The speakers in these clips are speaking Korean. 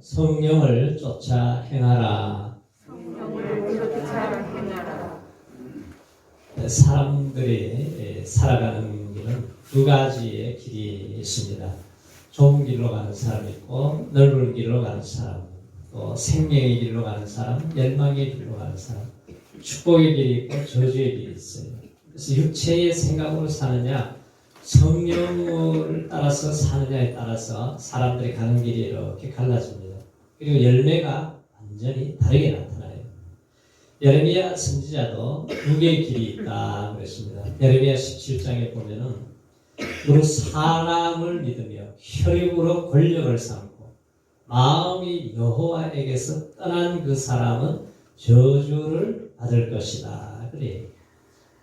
성령을 쫓아 행하라. 사람들이 살아가는 길은 두 가지의 길이 있습니다. 좁은 길로 가는 사람이 있고 넓은 길로 가는 사람, 또 생명의 길로 가는 사람, 멸망의 길로 가는 사람, 축복의 길이 있고 저주의 길이 있어요. 그래서 육체의 생각으로 사느냐, 성령을 따라서 사느냐에 따라서 사람들이 가는 길이 이렇게 갈라집니다. 그리고 열매가 완전히 다르게 나타나요. 예레미야 선지자도 두 개의 길이 있다 그랬습니다. 예레미야 17장에 보면은 우리 사람을 믿으며 혈육으로 권력을 삼고 마음이 여호와에게서 떠난 그 사람은 저주를 받을 것이다. 그래.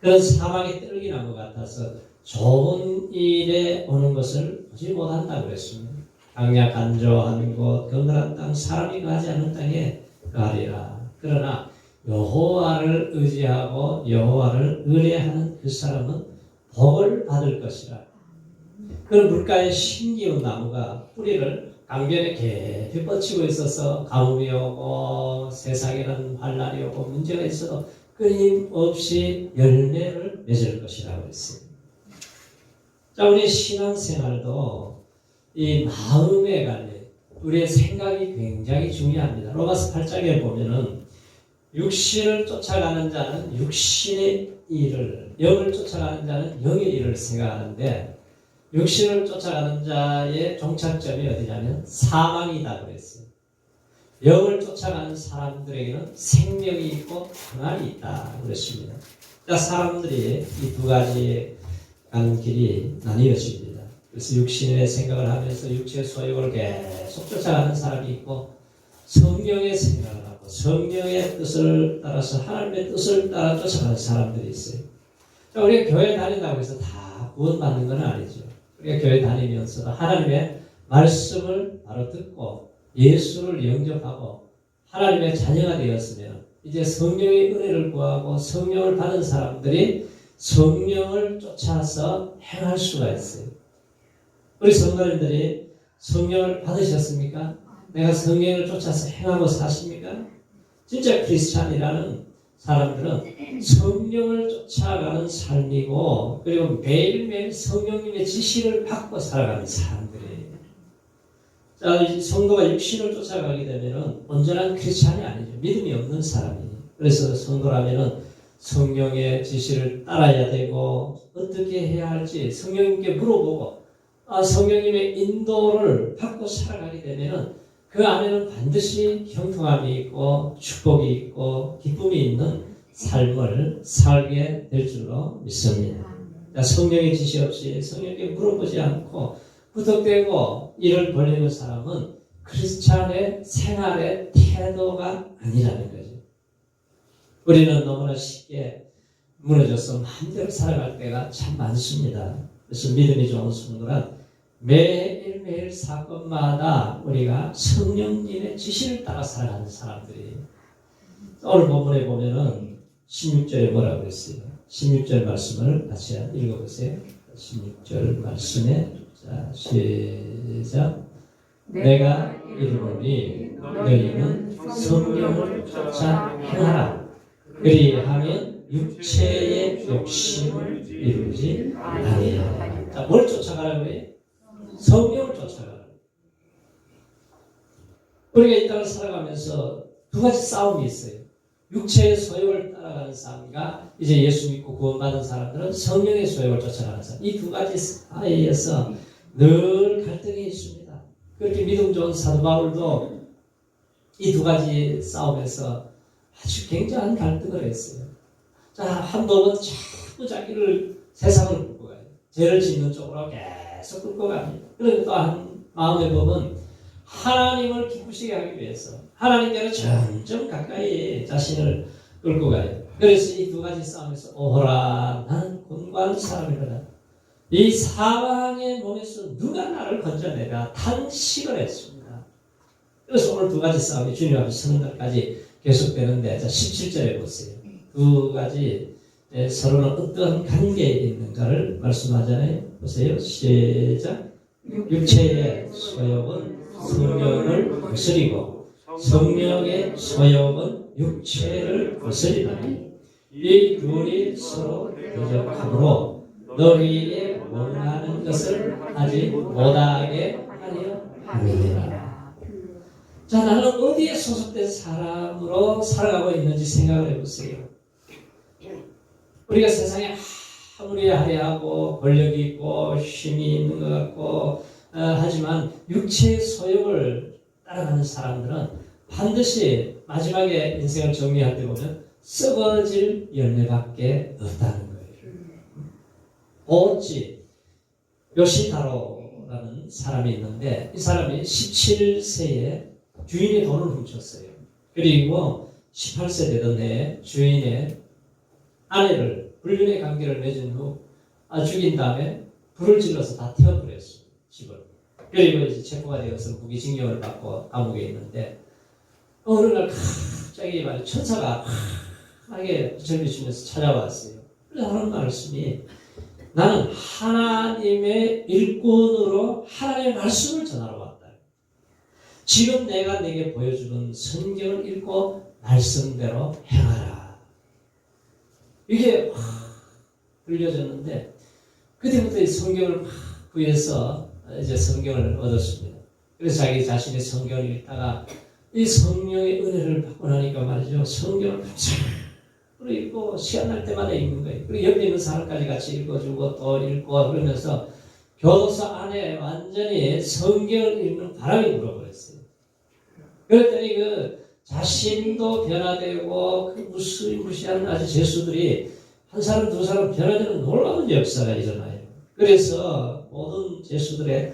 그런 사망의 떨기나무 같아서 좋은 일에 오는 것을 보지 못한다고 그랬습니다. 강약 간조한 곳, 건강한 땅, 사람이 가지 않는 땅에 가리라. 그러나 여호와를 의지하고 여호와를 의뢰하는 그 사람은 복을 받을 것이라. 그런 물가에 심기운 나무가 뿌리를 강변에 깊이 뻗치고 있어서 가뭄이 오고 세상에는 환난이 오고 문제가 있어도 끊임없이 열매를 맺을 것이라고 했습니다. 자, 우리 신앙생활도 이 마음의 관리, 우리의 생각이 굉장히 중요합니다. 로마서 8장에 보면은 육신을 쫓아가는 자는 육신의 일을, 영을 쫓아가는 자는 영의 일을 생각하는데 육신을 쫓아가는 자의 종착점이 어디냐면 사망이다 그랬어요. 영을 쫓아가는 사람들에게는 생명이 있고 평안이 있다 그랬습니다. 자, 사람들이 이 두 가지의 가는 길이 나뉘어집니다. 그래서 육신의 생각을 하면서 육체의 소욕을 계속 쫓아가는 사람이 있고 성령의 생각을 하고 성령의 뜻을 따라서 하나님의 뜻을 따라 쫓아가는 사람들이 있어요. 자, 우리가 교회 다닌다고 해서 다 구원받는 건 아니죠. 우리가 교회 다니면서도 하나님의 말씀을 바로 듣고 예수를 영접하고 하나님의 자녀가 되었으면 이제 성령의 은혜를 구하고 성령을 받은 사람들이 성령을 쫓아서 행할 수가 있어요. 우리 성도님들이 성령을 받으셨습니까? 내가 성령을 쫓아서 행하고 사십니까? 진짜 크리스찬이라는 사람들은 성령을 쫓아가는 삶이고 그리고 매일매일 성령님의 지시를 받고 살아가는 사람들이에요. 자, 성도가 육신을 쫓아가게 되면 온전한 크리스찬이 아니죠. 믿음이 없는 사람이에요. 그래서 성도라면 성령의 지시를 따라야 되고 어떻게 해야 할지 성령님께 물어보고 성령님의 인도를 받고 살아가게 되면 그 안에는 반드시 형통함이 있고 축복이 있고 기쁨이 있는 삶을 살게 될 줄로 믿습니다. 성령의 지시 없이 성령에게 물어보지 않고 구속되고 이를 벌리는 사람은 크리스찬의 생활의 태도가 아니라는 거죠. 우리는 너무나 쉽게 무너져서 마음대로 살아갈 때가 참 많습니다. 그래서 믿음이 좋은 성도란 매일매일 사건마다 우리가 성령님의 지시를 따라 살아가는 사람들이에요. 오늘 본문에 보면은 16절에 뭐라고 그랬어요? 16절 말씀을 같이 읽어보세요. 16절 말씀에 자, 시작. 내가 이르노니 너희는 성령을 쫓아 행하라. 그리하면 육체의 욕심을 이루지 아니하라. 자, 뭘 쫓아가라고 해요? 성령을 쫓아가라. 우리가 이 땅을 살아가면서 두 가지 싸움이 있어요. 육체의 소욕을 따라가는 싸움과 이제 예수 믿고 구원받은 사람들은 성령의 소욕을 쫓아가는 싸움. 이 두 가지 사이에서 늘 갈등이 있습니다. 그렇게 믿음 좋은 사도 바울도 이 두 가지 싸움에서 아주 굉장한 갈등을 했어요. 자, 한 법은 자꾸 자기를 세상을 끌고 가요. 죄를 짓는 쪽으로 계속 끌고 갑니다. 그런데 또 한 마음의 법은 하나님을 기쁘시게 하기 위해서 하나님께로 점점 가까이 자신을 끌고 가요. 그래서 이 두 가지 싸움에서 오호라 나는 곤고한 사람이로다. 이 사망의 몸에서 누가 나를 건져내라 탄식을 했습니다. 그래서 오늘 두 가지 싸움이 주님 앞에 서는 날까지 계속되는데, 자 17절에 보세요. 두 가지 서로는 어떤 관계에 있는가를 말씀하잖아요. 보세요. 시작. 육체의 소욕은 성령을 거스리고 성령의 소욕은 육체를 거스리나니 이 둘이 서로 대적하므로 너희의 원하는 것을 하지 못하게 하려 함이니라. 자, 나는 어디에 소속된 사람으로 살아가고 있는지 생각을 해보세요. 우리가 세상에 아무리 화려하고 권력이 있고 힘이 있는 것 같고 하지만 육체의 소욕을 따라가는 사람들은 반드시 마지막에 인생을 정리할 때 보면 썩어질 열매밖에 없다는 거예요. 오지 요시다로라는 사람이 있는데 이 사람이 17세에 주인의 돈을 훔쳤어요. 그리고 18세 되던 해에 주인의 아내를 불륜의 관계를 맺은 후 죽인 다음에 불을 질러서 다 태워버렸어요. 집을. 그리고 이제 체포가 되어서 무기징역을 받고 감옥에 있는데 어느 날 갑자기 말이야 천사가 하게 절비치면서 찾아왔어요. 그래서 하는 말씀이 나는 하나님의 일꾼으로 하나님의 말씀을 전하러 왔다. 지금 내가 내게 보여주는 성경을 읽고 말씀대로 행하라. 이게 들려졌는데 그때부터 이 성경을 구해서 이제 성경을 얻었습니다. 그래서 자기 자신의 성경을 읽다가 이 성령의 은혜를 받고 나니까 말이죠. 성경을 쫙 읽고 시간 날 때마다 읽는 거예요. 그리고 옆에 있는 사람까지 같이 읽어주고 또 읽고 그러면서 교도소 안에 완전히 성경을 읽는 바람이 불어버렸어요. 그랬더니 그 자신도 변화되고 그 무시무시한 아주 죄수들이 한 사람 두 사람 변화되는 놀라운 역사가 일어나요. 그래서 모든 죄수들의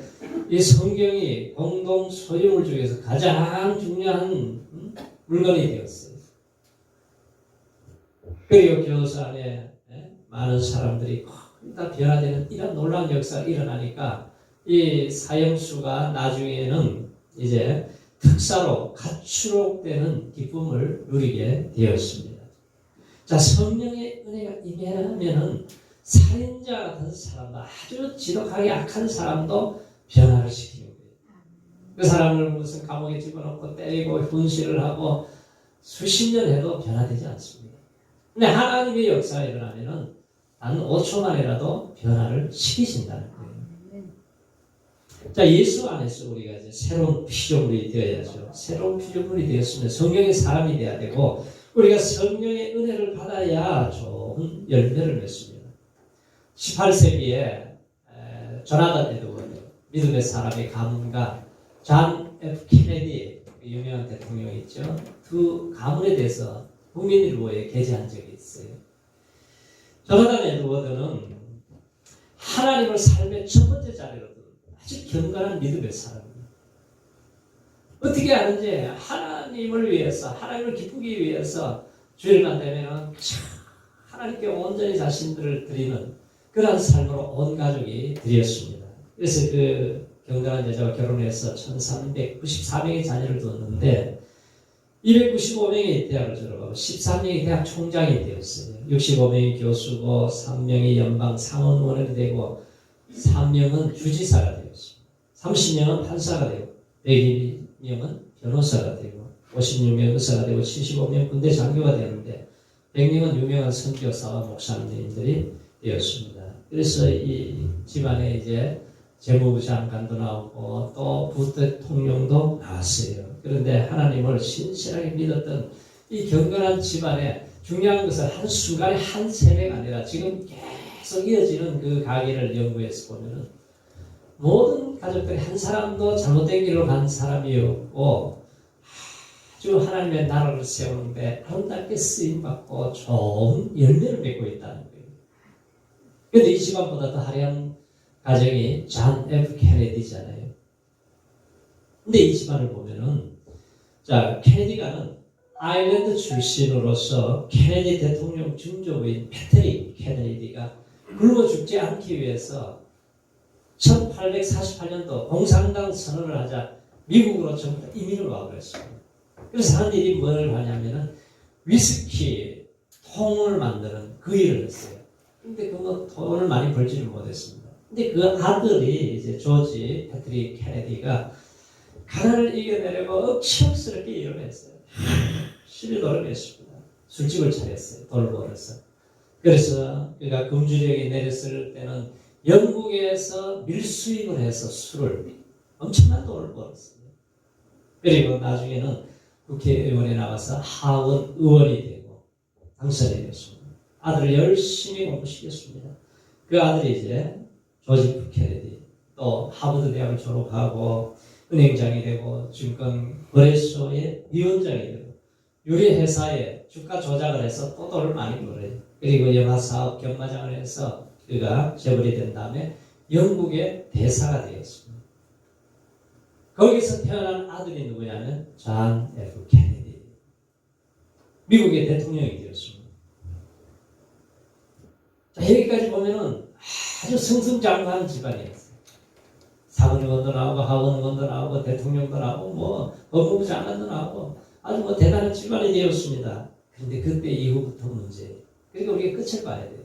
이 성경이 공동 소유물 중에서 가장 중요한 물건이 되었어요. 그리고 교도소 안에 많은 사람들이 다 변화되는 이런 놀라운 역사가 일어나니까 이 사형수가 나중에는 이제 특사로 가출옥되는 기쁨을 누리게 되었습니다. 자, 성령의 은혜가 임하면은 살인자 같은 사람도 아주 지독하게 악한 사람도 변화를 시키는 거예요. 그 사람을 무슨 감옥에 집어넣고 때리고 분실을 하고 수십 년 해도 변화되지 않습니다. 근데 하나님의 역사가 일어나면은 단 5초 만이라도 변화를 시키신다는 거예요. 자, 예수 안에서 우리가 이제 새로운 피조물이 되어야죠. 새로운 피조물이 되었으면 성령의 사람이 돼야 되고 우리가 성령의 은혜를 받아야 좋은 열매를 맺습니다. 18세기에 조나단 에드워드 믿음의 사람의 가문과 존 F 케네디 유명한 대통령이 있죠. 그 가문에 대해서 국민일보에 게재한 적이 있어요. 조나단 에드워드는 하나님을 삶의 첫 번째 자리로 둔 아주 경건한 믿음의 사람입니다. 어떻게 하는지 하나님을 위해서 하나님을 기쁘기 위해서 주일만 되면 하나님께 온전히 자신들을 드리는 그러한 삶으로 온 가족이 드렸습니다. 그래서 그 경건한 여자와 결혼해서 1394명의 자녀를 두었는데 295명이 대학을 졸업하고 13명이 대학 총장이 되었어요. 65명이 교수고 3명이 연방 상원의원이 되고 3명은 주지사가 되었습니다. 30명은 판사가 되고 102명은 변호사가 되고 56명 의사가 되고 75명 군대 장교가 되었는데 100명은 유명한 선교사와 목사님들이 되었습니다. 그래서 이 집안에 이제 재무부 장관도 나오고 또 부대통령도 나왔어요. 그런데 하나님을 신실하게 믿었던 이 경건한 집안에 중요한 것은 한순간에 한 세대가 아니라 지금 계속 이어지는 그 가계를 연구해서 보면은 모든 가족들이 한 사람도 잘못된 길로 간 사람이었고 아주 하나님의 나라를 세우는데 아름답게 쓰임받고 좋은 열매를 맺고 있다는 거예요. 그런데 이 집안보다 더 화려한 가정이 존 F 케네디잖아요. 근데 이 집안을 보면은 자, 케네디가는 아일랜드 출신으로서 케네디 대통령 증조부인 패트릭 케네디가 굶어 죽지 않기 위해서 1848년도 공산당 선언을 하자 미국으로 전부 다 이민을 와버렸습니다. 그래서 하는 일이 뭘 하냐면은 위스키 통을 만드는 그 일을 했어요. 근데 그거 돈을 많이 벌지를 못했습니다. 근데 그 아들이 이제 조지 패트릭 케네디가 가난을 이겨내려고 억척스럽게 일을 했어요. 열심히 노력했습니다. 술집을 차렸어요. 돈을 벌어서. 그래서 그가 금주령이 내렸을 때는 영국에서 밀수입을 해서 술을 엄청난 돈을 벌었어요. 그리고 나중에는 국회의원에 나가서 하원 의원이 되고 당선이 되었습니다. 아들을 열심히 공부시켰습니다. 그 아들이 이제 조지 F 케네디, 또 하버드 대학을 졸업하고 은행장이 되고 증권 거래소의 위원장이 되고 유리회사에 주가 조작을 해서 또 돈을 많이 벌어요. 그리고 영화사업 경마장을 해서 그가 재벌이 된 다음에 영국의 대사가 되었습니다. 거기서 태어난 아들이 누구냐면 존 F 케네디, 미국의 대통령이 되었습니다. 자, 여기까지 보면은 아주 승승장구한 집안이었어요. 사원의원도 나오고 하원의원도 나오고 대통령도 나오고 뭐 법무부 장관도 나오고 아주 뭐 대단한 집안이 되었습니다. 그런데 그때 이후부터 문제예요. 그러니까 우리가 끝을 봐야 돼요.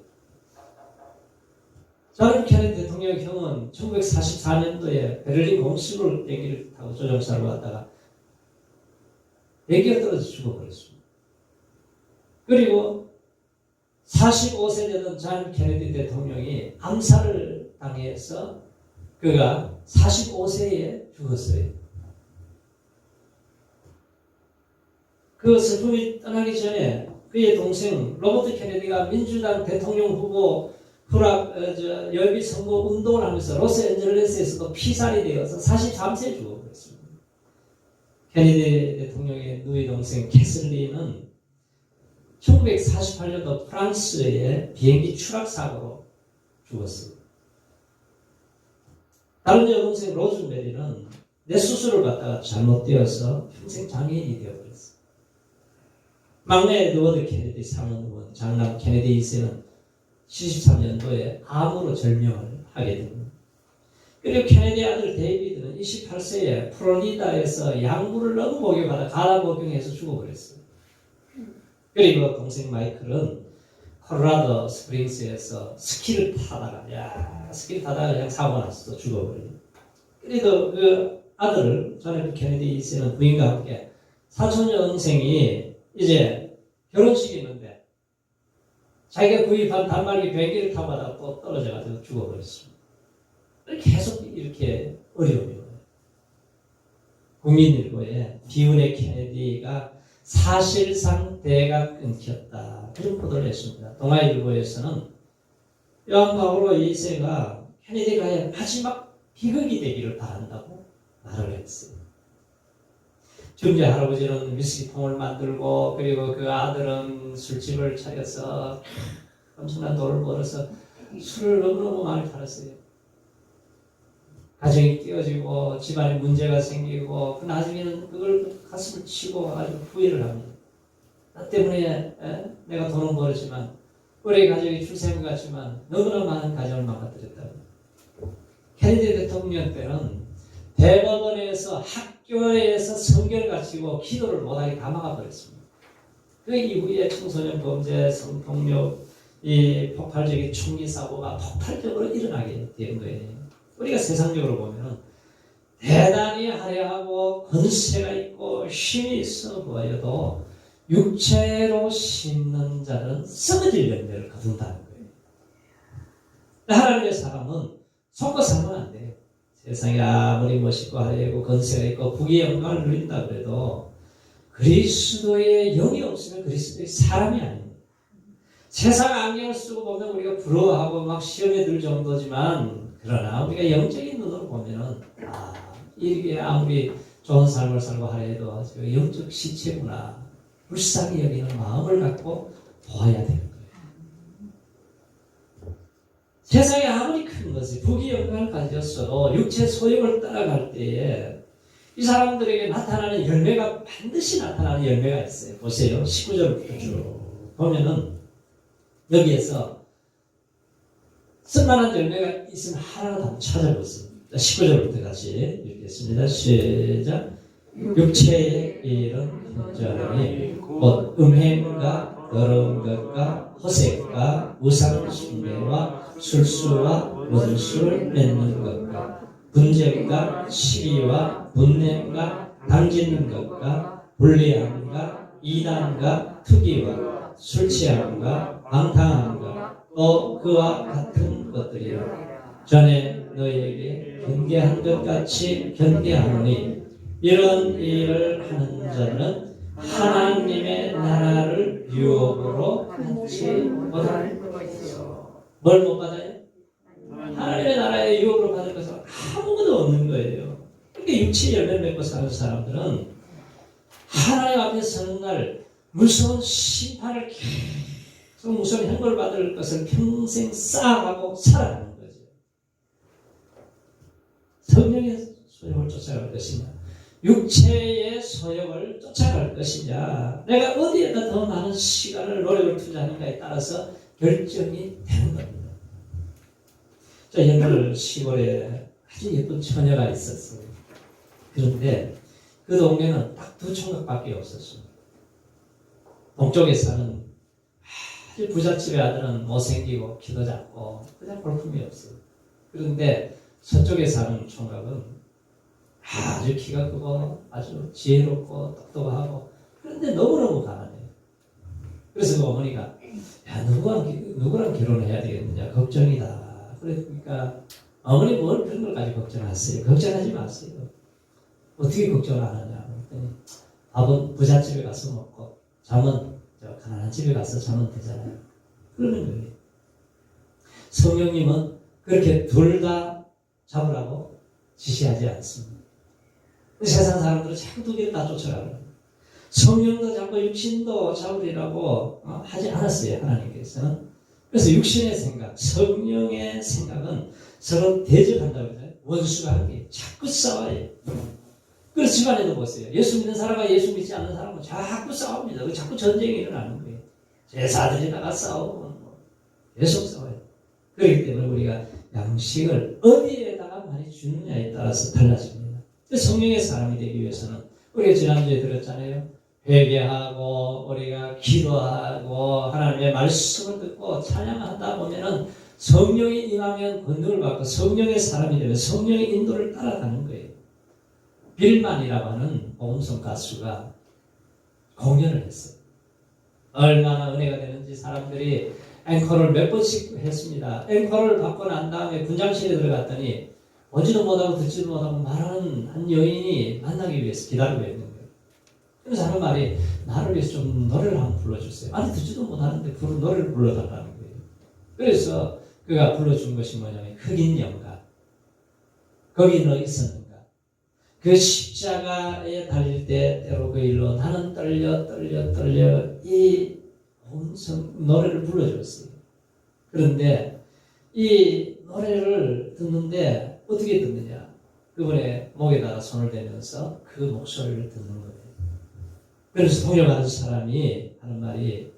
존 F 케네디 대통령 형은 1944년도에 베를린 공수를 비행기를 타고 조종사로 왔다가 비행기가 떨어져 죽어버렸습니다. 그리고 45세 되던 존 케네디 대통령이 암살을 당해서 그가 45세에 죽었어요. 그 슬픔이 떠나기 전에 그의 동생 로버트 케네디가 민주당 대통령 후보 여비 선거 운동을 하면서 로스앤젤레스에서도 피살이 되어서 43세에 죽어버렸습니다. 케네디 대통령의 누이 동생 캐슬리는 1948년도 프랑스의 비행기 추락사고로 죽었습니다. 다른 여동생 로즈메리는 뇌 수술을 받다가 잘못되어서 평생 장애인이 되어버렸어요. 막내 에드워드 케네디 상원의원, 장남 케네디 2세는 73년도에 암으로 절명을 하게 됩니다. 그리고 케네디 아들 데이비드는 28세에 플로리다에서 약물을 너무 복용하다 가다 복용해서 죽어버렸어요. 그리고 동생 마이클은 콜로라도 스프링스에서 스키를 타다가 그냥 사고 나서 또 죽어버려요. 그래도 그 아들을 존 F 케네디 2세는 부인과 함께 사촌 여동생이 이제 결혼식이 있는데 자기가 구입한 단말기 비행기를 타고 가다가 또 떨어져가지고 죽어버렸습니다. 계속 이렇게 어려움이 와요. 국민일보에 비운의 케네디가 사실상 대가 끊겼다, 그런 보도를 했습니다. 동아일보에서는 요한 바오로 2세가 케네디가의 마지막 비극이 되기를 바란다고 말을 했어요. 중재 할아버지는 위스키통을 만들고 그리고 그 아들은 술집을 차려서 엄청난 돈을 벌어서 술을 너무너무 많이 팔았어요. 가정이 깨어지고 집안에 문제가 생기고 나중에는 그걸 가슴을 치고 아주 후회를 합니다. 나 때문에 내가 돈은 벌었지만 우리 가족이 출생을 갔지만 너무나 많은 가정을 망가뜨렸다고. 케네디 대통령 때는 대법원에서 학교에서 성결을 갖추고 기도를 못하게 다 막아버렸습니다. 그 이후에 청소년 범죄, 성폭력, 이 폭발적인 총기 사고가 폭발적으로 일어나게 된 거예요. 우리가 세상적으로 보면 대단히 화려하고 권세가 있고 힘이 있어 보여도 육체로 심는 자는 썩어질 열매를 거둔다는 거예요. 하나님의 사람은 속고 살면 안 돼요. 세상에 아무리 멋있고 화려하고 권세가 있고 부귀의 영광을 누린다 그래도 그리스도의 영이 없으면 그리스도의 사람이 아닙니다. 세상 안경을 쓰고 보면 우리가 부러워하고 막 시험에 들 정도지만, 그러나 우리가 영적인 눈으로 보면은 이게 아무리 좋은 삶을 살고 하려 해도 영적 시체구나, 불쌍히 여기는 마음을 갖고 보아야 되는 거예요. 세상에 아무리 큰 것이 부귀 영광을 가졌어도 육체 소욕을 따라갈 때에 이 사람들에게 나타나는 열매가 반드시 나타나는 열매가 있어요. 보세요. 19절부터 쭉 보면은 여기에서 쓸만한 열매가 있으면 하나하나 다 찾아보세요. 19절부터 같이 읽겠습니다. 시작. 육체의 일은 현저하니 곧 음행과 더러운 것과 허색과 우상 숭배와 술수와 모든 술을 맺는 것과 분쟁과 시기와 분냄과 당짓는 것과 불리함과 이단과 투기와 술 취함과 방탕함과 또 그와 같은 것들이라. 전에 너희에게 경계한 것 같이 경계하노니 이런 일을 하는 자는 하나님의 나라를 유업으로 받지 못하는 것이요. 뭘 못 받아요? 하나님의 나라의 유업으로 받을 것은 아무것도 없는 거예요. 그러니까 육체 열매 맺고 사는 사람들은 하나님 앞에 서는 날 무서운 심판을 계속 무서운 형벌을 받을 것을 평생 쌓아가고 살아가는 거죠. 성령의 소욕을 쫓아갈 것이냐, 육체의 소욕을 쫓아갈 것이냐, 내가 어디에다 더 많은 시간을 노력을 투자하는가에 따라서 결정이 되는 겁니다. 저 옛날 시골에 아주 예쁜 처녀가 있었어요. 그런데 그 동네는 딱 두 총각밖에 없었습니다. 동쪽에 사는 아주 부잣집의 아들은 못생기고 키도 작고 그냥 볼품이 없어요. 그런데 서쪽에 사는 총각은 아주 키가 크고 아주 지혜롭고 똑똑하고 그런데 너무너무 가난해요. 그래서 그 어머니가 야 누구랑 결혼해야 되겠느냐 걱정이다. 그러니까 어머니 뭘 그런 걸까지 걱정하세요. 걱정하지 마세요. 어떻게 걱정을 안 하냐. 그랬더니 밥은 부잣집에 가서 먹고 잠은 가난한 집에 가서 자면 되잖아요. 그러는 거예요. 성령님은 그렇게 둘 다 잡으라고 지시하지 않습니다. 세상 사람들은 자꾸 두 개를 다 쫓아가요. 성령도 잡고 육신도 잡으리라고 하지 않았어요. 하나님께서는. 그래서 육신의 생각, 성령의 생각은 서로 대적한다고 그러잖아요. 원수가 한 게 자꾸 싸워요. 그래서 집안에도 보세요. 예수 믿는 사람과 예수 믿지 않는 사람은 자꾸 싸웁니다. 자꾸 전쟁이 일어나는 거예요. 제사드리다가 싸우고 계속 싸워요. 그렇기 때문에 우리가 양식을 어디에다가 많이 주느냐에 따라서 달라집니다. 성령의 사람이 되기 위해서는 우리가 지난주에 들었잖아요. 회개하고 우리가 기도하고 하나님의 말씀을 듣고 찬양하다 보면은 성령이 임하면 권능을 받고 성령의 사람이 되면 성령의 인도를 따라가는 거예요. 빌만이라고 하는 복음성 가수가 공연을 했어요. 얼마나 은혜가 되는지 사람들이 앵콜을 몇 번씩 했습니다. 앵콜을 받고 난 다음에 분장실에 들어갔더니 보지도 못하고 듣지도 못하고 말하는 한 여인이 만나기 위해서 기다리고 있는 거예요. 그래서 하는 말이 나를 위해서 좀 노래를 한번 불러주세요. 아니 듣지도 못하는데 노래를 불러달라는 거예요. 그래서 그가 불러준 것이 뭐냐면 흑인 영가. 거기 너 있었는가? 그 십자가에 달릴 때 때로 그 일로 나는 떨려 이 노래를 불러줬어요. 그런데 이 노래를 듣는데 어떻게 듣느냐? 그분의 목에다가 손을 대면서 그 목소리를 듣는 거예요. 그래서 동역하는 사람이 하는 말이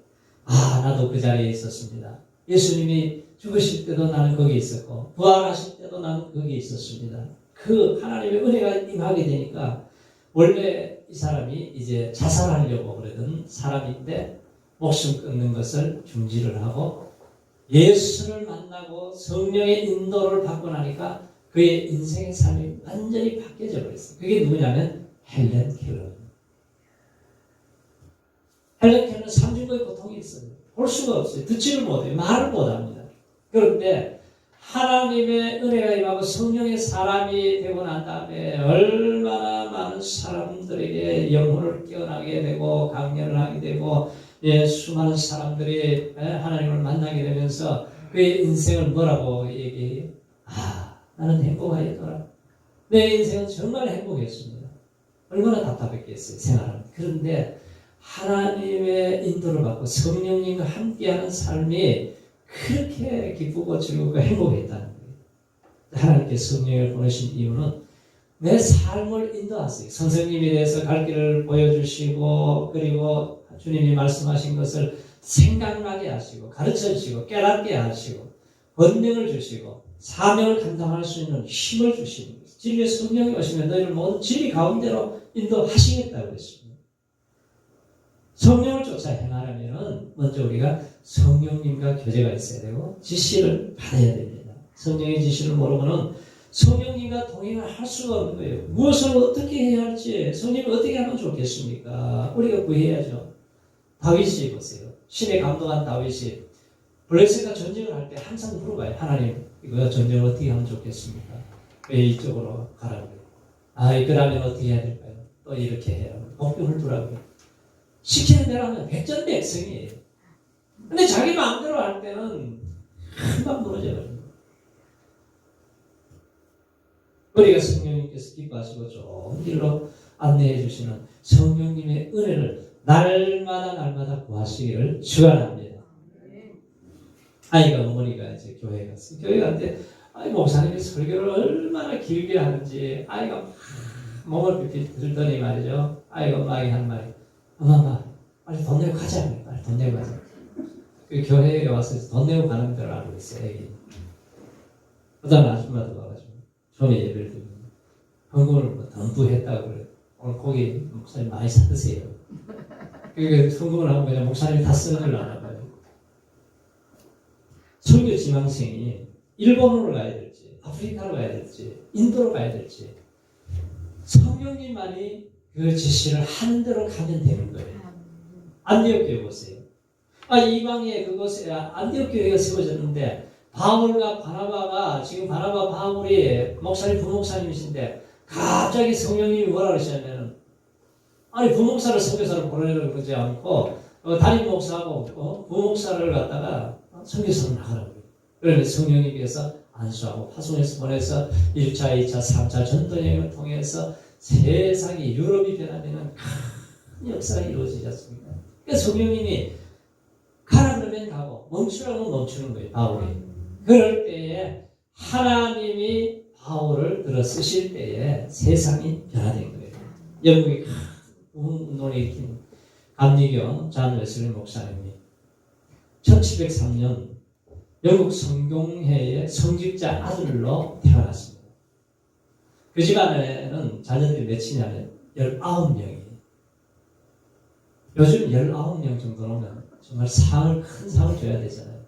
나도 그 자리에 있었습니다. 예수님이 죽으실 때도 나는 거기 있었고 부활하실 때도 나는 거기 있었습니다. 그 하나님의 은혜가 임하게 되니까 원래 이 사람이 이제 자살하려고 그러던 사람인데 목숨 끊는 것을 중지를 하고 예수를 만나고 성령의 인도를 받고 나니까 그의 인생의 삶이 완전히 바뀌어져 버렸어요. 그게 누구냐면 헬렌 켈러. 헬렌 켈러는 삼중고의 고통이 있어요. 볼 수가 없어요. 듣지를 못해요. 말을 못합니다. 그런데 하나님의 은혜가 임하고 성령의 사람이 되고 난 다음에 얼마나 많은 사람들에게 영혼을 깨어나게 되고 강연을 하게 되고 수많은 사람들이 하나님을 만나게 되면서 그의 인생을 뭐라고 얘기해요? 나는 행복하였더라. 내 인생은 정말 행복했습니다. 얼마나 답답했겠어요, 생활은. 그런데 하나님의 인도를 받고 성령님과 함께하는 삶이 그렇게 기쁘고 즐겁고 행복했다는 거예요. 하나님께 성령을 보내신 이유는 내 삶을 인도하세요. 선생님에 대해서 갈 길을 보여주시고 그리고 주님이 말씀하신 것을 생각나게 하시고 가르쳐 주시고 깨닫게 하시고 권능을 주시고 사명을 감당할 수 있는 힘을 주시는 거예요. 진리의 성령이 오시면 너희를 모든 진리 가운데로 인도하시겠다고 그랬습니다. 성령을 쫓아 행하려면 먼저 우리가 성령님과 교제가 있어야 되고 지시를 받아야 됩니다. 성령의 지시를 모르고는 성령님과 동행을 할 수가 없는 거예요. 무엇을 어떻게 해야 할지 성령님이 어떻게 하면 좋겠습니까? 우리가 구해야죠. 다윗이 보세요. 신의 감동한 다윗이 블레셋과 전쟁을 할 때 항상 물어봐요. 하나님, 이거 전쟁을 어떻게 하면 좋겠습니까? 왜 이쪽으로 가라고요? 그러면 어떻게 해야 될까요? 또 이렇게 해요. 복병을 두라고요. 시키는 대로 하면 백전백승이에요. 근데 자기 마음대로 할 때는 금방 무너져버립니다. 우리가 성령님께서 기뻐하시고 좋은 길로 안내해 주시는 성령님의 은혜를 날마다 구하시기를 축원합니다. 아이가 어머니가 이제 교회 갔어요. 교회 갔는데 목사님이 설교를 얼마나 길게 하는지 아이가 몸을 삐삐 들더니 말이죠. 아이가 엄마에게 한 말이 엄마 빨리 돈 내고 가자. 빨리 돈 내고 가자. 그 교회에 와서 돈 내고 가는 대로 알고 있어요. 애기. 그다음에 아줌마도 와가지고 처음에 예배를 드리고 헌금을 덤부했다고 그래요. 오늘 고기 목사님 많이 사드세요. 그러니까 헌금을 하면 그냥 목사님이 다 쓰는 줄 알아봐요. 설교 지망생이 일본으로 가야 될지 아프리카로 가야 될지 인도로 가야 될지 성령님만이 그 지시를 하는 대로 가면 되는 거예요. 안디옥 교회 보세요. 이방에 그곳에 안디옥 교회가 세워졌는데 바울과 바나바가 지금 바나바 바울이 목사님 부목사님이신데 갑자기 성령님이 뭐라 그러시냐면 부목사를 선교사를 보내려고 그러지 않고 담임 목사하고 부목사를 갖다가 선교사로 나가라고 그래요. 그러면 성령님께서 안수하고 파송해서 보내서 1차, 2차, 3차 전도여행을 통해서 세상이 유럽이 변화되는 큰 역사가 이루어지지 않습니까? 그러니까 성령님이 가라 그러면 가고 멈추라고 멈추는 거예요. 바울이. 그럴 때에 하나님이 바울을 들어 쓰실 때에 세상이 변화된 거예요. 영국의 큰 운동을 일으킨 감리교 잔 웨슬리 목사님이 1703년 영국 성공회의 성직자 아들로 태어났습니다. 그 집안에는 자녀들이 몇이냐면 19명이. 요즘 19명 정도 놓으면 정말 큰 상을 줘야 되잖아요.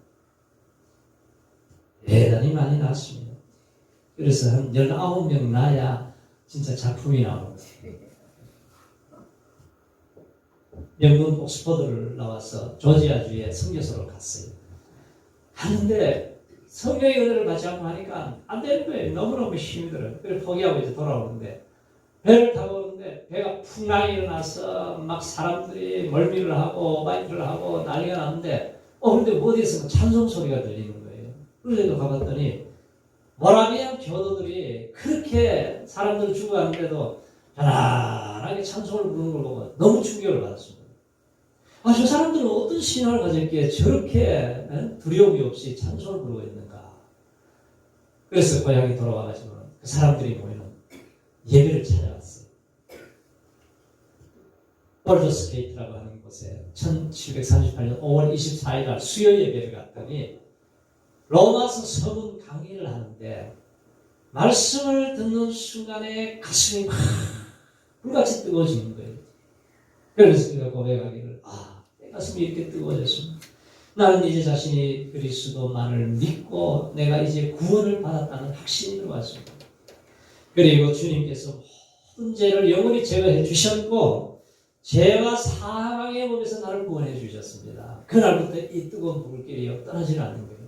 대단히 많이 낳았습니다. 그래서 한 19명 낳아야 진짜 작품이 나오는 거예요. 영국 옥스퍼드를 나와서 조지아주에 선교소로 갔어요. 갔는데 성령의 은혜를 받지 않고 하니까 안 되는 거예요. 너무너무 힘이 들어요. 그래서 포기하고 이제 돌아오는데 배를 타고 오는데 배가 풍랑이 일어나서 막 사람들이 멀미를 하고 오바이트를 하고 난리가 났는데 근데 어디에서 찬송 소리가 들리는 거예요. 그래서 가봤더니 모라비안 교도들이 그렇게 사람들 죽어가는데도 편안하게 찬송을 부르는 걸 보고 너무 충격을 받았습니다. 저 사람들은 어떤 신앙을 가졌기에 저렇게 두려움이 없이 찬송을 부르고 있는가. 그래서 고향에 돌아와가지고 그 사람들이 모이는 예배를 찾아갔어요. 올더스게이트라고 하는 곳에 1738년 5월 24일 날 수요 예배를 갔더니 로마서 서문 강의를 하는데 말씀을 듣는 순간에 가슴이 막 불같이 뜨거워지는 거예요. 그래서 그가 고백하기를 내 가슴이 이렇게 뜨거워졌습니다. 나는 이제 자신이 그리스도만을 믿고 내가 이제 구원을 받았다는 확신이 들어왔습니다. 그리고 주님께서 모든 죄를 영원히 제거해 주셨고 죄와 사망의 몸에서 나를 구원해 주셨습니다. 그날부터 이 뜨거운 불길이 떠나지 않는 거예요.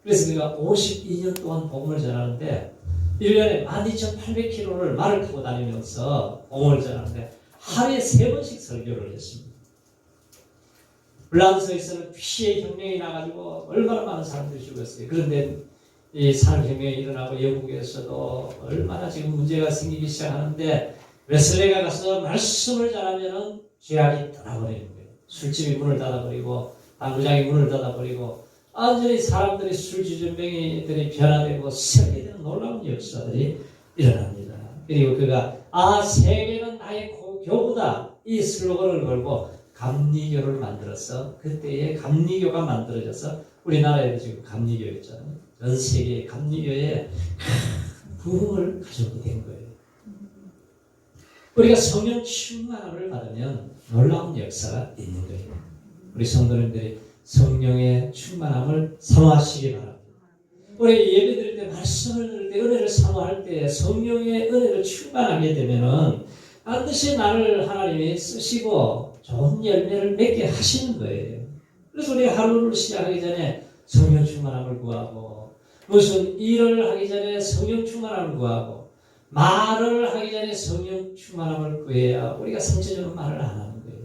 그래서 그가 52년 동안 복음을 전하는데 1년에 12,800km를 말을 타고 다니면서 복음을 전하는데 하루에 3번씩 설교를 했습니다. 불란서에서는 피의 혁명이 나가지고 얼마나 많은 사람들이 죽었어요. 그런데 이 산업혁명이 일어나고 영국에서도 얼마나 지금 문제가 생기기 시작하는데 웨슬레가 가서 말씀을 전하면 죄악이 떠나버리는 거예요. 술집이 문을 닫아버리고 당구장이 문을 닫아버리고 완전히 사람들이 술주전뱅이들이 변화되고 세게 되는 놀라운 역사들이 일어납니다. 그리고 그가 세계는 나의 교구다 이 슬로건을 걸고 감리교를 만들어서 그때의 감리교가 만들어져서 우리나라에도 지금 감리교 있잖아요. 전 세계의 감리교에 부흥을 가져오게 된 거예요. 우리가 성령 충만함을 받으면 놀라운 역사가 있는 거예요. 우리 성도님들이 성령의 충만함을 사모하시기 바랍니다. 우리 예배 드릴 때 말씀을 들을 때 은혜를 사모할 때 성령의 은혜를 충만하게 되면은 반드시 나를 하나님이 쓰시고 좋은 열매를 맺게 하시는 거예요. 그래서 우리 하루를 시작하기 전에 성령 충만함을 구하고 무슨 일을 하기 전에 성령 충만함을 구하고 말을 하기 전에 성령 충만함을 구해야 우리가 상처주는 말을 안 하는 거예요.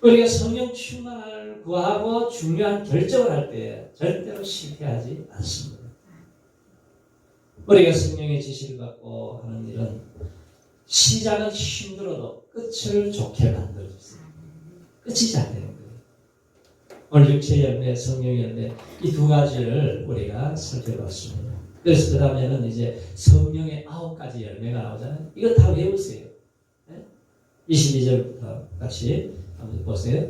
우리가 성령 충만함을 구하고 중요한 결정을 할 때 절대로 실패하지 않습니다. 우리가 성령의 지시를 받고 하는 일은 시작은 힘들어도 끝을 좋게 만들어주세요. 끝이 잘 되는 거예요. 오늘 육체 열매, 성령 열매 이 두 가지를 우리가 살펴봤습니다. 그래서 그 다음에는 이제 성령의 9가지 열매가 나오잖아요. 이거 다 외우세요. 22절부터 같이 한번 보세요.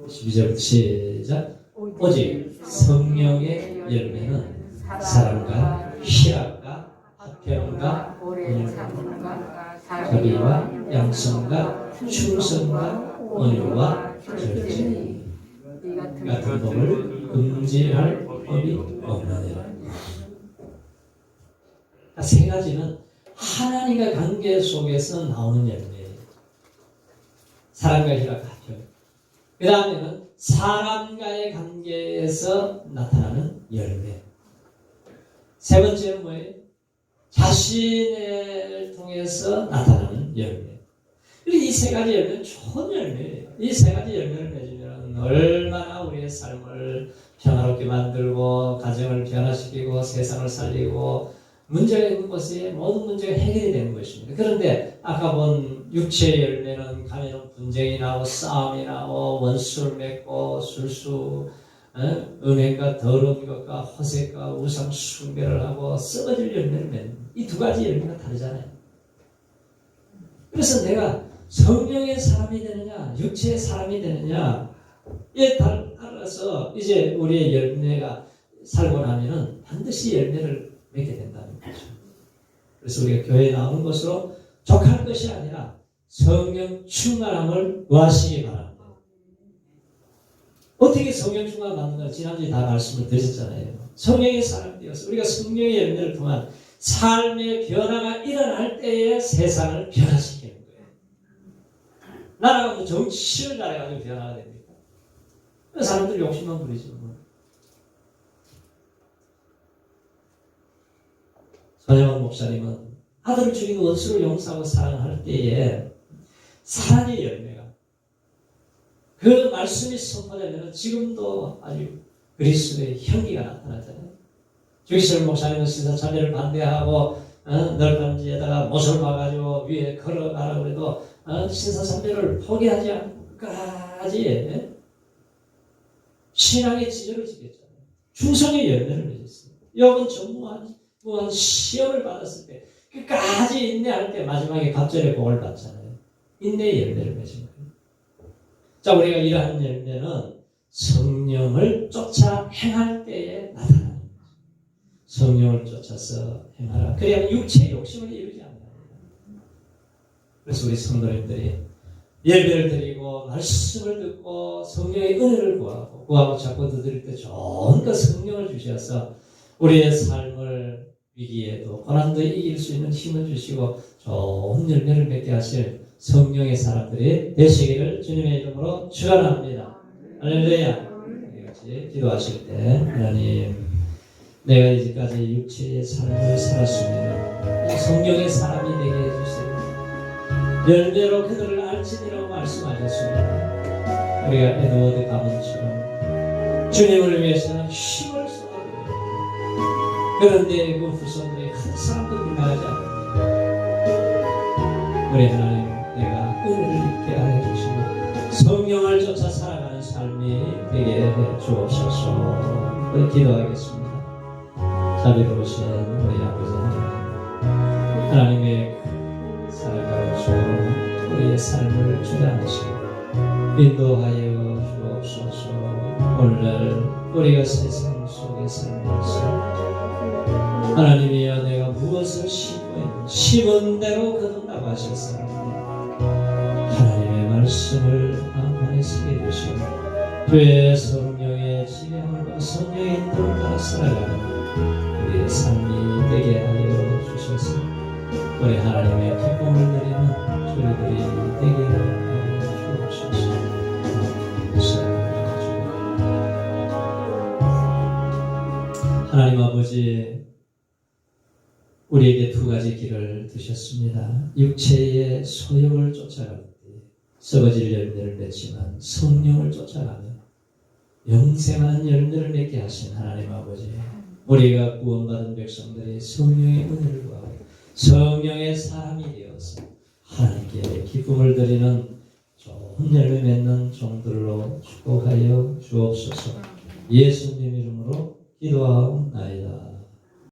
12절부터 시작. 오직 성령의 열매는 사랑과 희락과 화평과 온유와 자비와 양성과 충성과 온유와 절제 같은 법을 금지할 법이 없느니라. 세 가지는 하나님과 관계 속에서 나오는 열매예요. 사랑과 희락, 화평. 그 다음에는 사람과의 관계에서 나타나는 열매. 세 번째는 뭐예요? 자신을 통해서 나타나는 열매. 이 세 가지 열매는 좋은 열매예요. 이 세 가지 열매를 맺으면 얼마나 우리의 삶을 평화롭게 만들고 가정을 변화시키고 세상을 살리고 문제가 있는 곳에 모든 문제가 해결이 되는 것입니다. 그런데 아까 본 육체의 열매는 가면은 분쟁이 나고 싸움이 나고 원수를 맺고 술수 음행과 더러운 것과 호색과 우상 숭배를 하고 썩어질 열매를 맺는 이 두 가지 열매가 다르잖아요. 그래서 내가 성령의 사람이 되느냐 육체의 사람이 되느냐에 따라서 이제 우리의 열매가 살고 나면은 반드시 열매를 맺게 된다는 거죠. 그래서 우리가 교회에 나오는 것으로 족할 것이 아니라 성령 충만함을 구하시기 바랍니다. 어떻게 성령 충만 받는가 지난주에 다 말씀을 드렸잖아요. 성령의 사람이 되어서 우리가 성령의 열매를 통한 삶의 변화가 일어날 때에 세상을 변화시키는 거예요. 나라가 뭐 정치를 잘해가지고 변화가 됩니까? 사람들 욕심만 부리죠. 전영원 목사님은 아들을 죽인 원수를 용서하고 사랑할 때에 사랑의 열매가 그 말씀이 선포되면 지금도 아주 그리스도의 향기가 나타나잖아요. 주기철 목사님은 신사참배를 반대하고 널판지에다가 못을 박아가지고 위에 걸어가라고 해도 신사참배를 포기하지 않고 끝까지 신앙의 지절을 지켰잖아요. 충성의 열매를 맺었어요. 욥은 전무한 시험을 받았을 때 끝까지 인내할 때 마지막에 갑절의 복을 받잖아요. 인내의 열매를 맺은 거예요. 자, 우리가 이러한 열매는 성령을 쫓아 행할 때에 나타나는 거죠. 성령을 쫓아서 행하라. 그래야 육체의 욕심을 이루지 않는다. 그래서 우리 성도님들이 예배를 드리고 말씀을 듣고 성령의 은혜를 구하고 자꾸 드릴 때 좋은 그 성령을 주셔서 우리의 삶을 위기에도 고난도 이길 수 있는 힘을 주시고 좋은 열매를 맺게 하실 성령의 사람들이 되시기를 주님의 이름으로 축원합니다. 할렐루야. 같이 기도하실 때 하나님 내가 이제까지 육체의 삶을 살았으면 성령의 사람이 되게 해주세요. 열매로 그들을 알지니라고 말씀하셨습니다. 우리가 에드워드 가문처럼 주님을 위해서는 힘을 쏟아드려요. 그런데 그 후손들이 한 사람도 빛나지 않습니다. 우리 하나님 내가 은혜를 입게 하여 주시고 성령을 쫓아 살아가는 삶이 되게 해 주옵소서. 기도하겠습니다. 자비로우신 우리 아버지 하나님의 살아가시고 우리의 삶을 주장하시고 인도하여 주옵소서. 오늘 우리가 세상 속에 살면서 하나님이여 내가 무엇을 심은 대로 거둔다고 하셨습니다. 하나님의 말씀을 마음 안에 새겨주시고 주의 성령의 지배함을 성령의 인도를 따라 살아가는 우리의 삶이 되게 하여 주셔서 우리 하나님의 기쁨을 누리는 저희들이 되게 하여 주옵소서. 하나님 아버지, 우리에게 두 가지 길을 두셨습니다. 육체의 소욕을 쫓아갈 때 썩어질 열매를 맺지만 성령을 쫓아가며 영생하는 열매를 맺게 하신 하나님 아버지, 우리가 구원받은 백성들이 성령의 은혜를 구하고 성령의 사람이 되어서 하나님께 기쁨을 드리는 좋은 열매 맺는 종들로 축복하여 주옵소서. 예수님 이름으로 기도하옵나이다.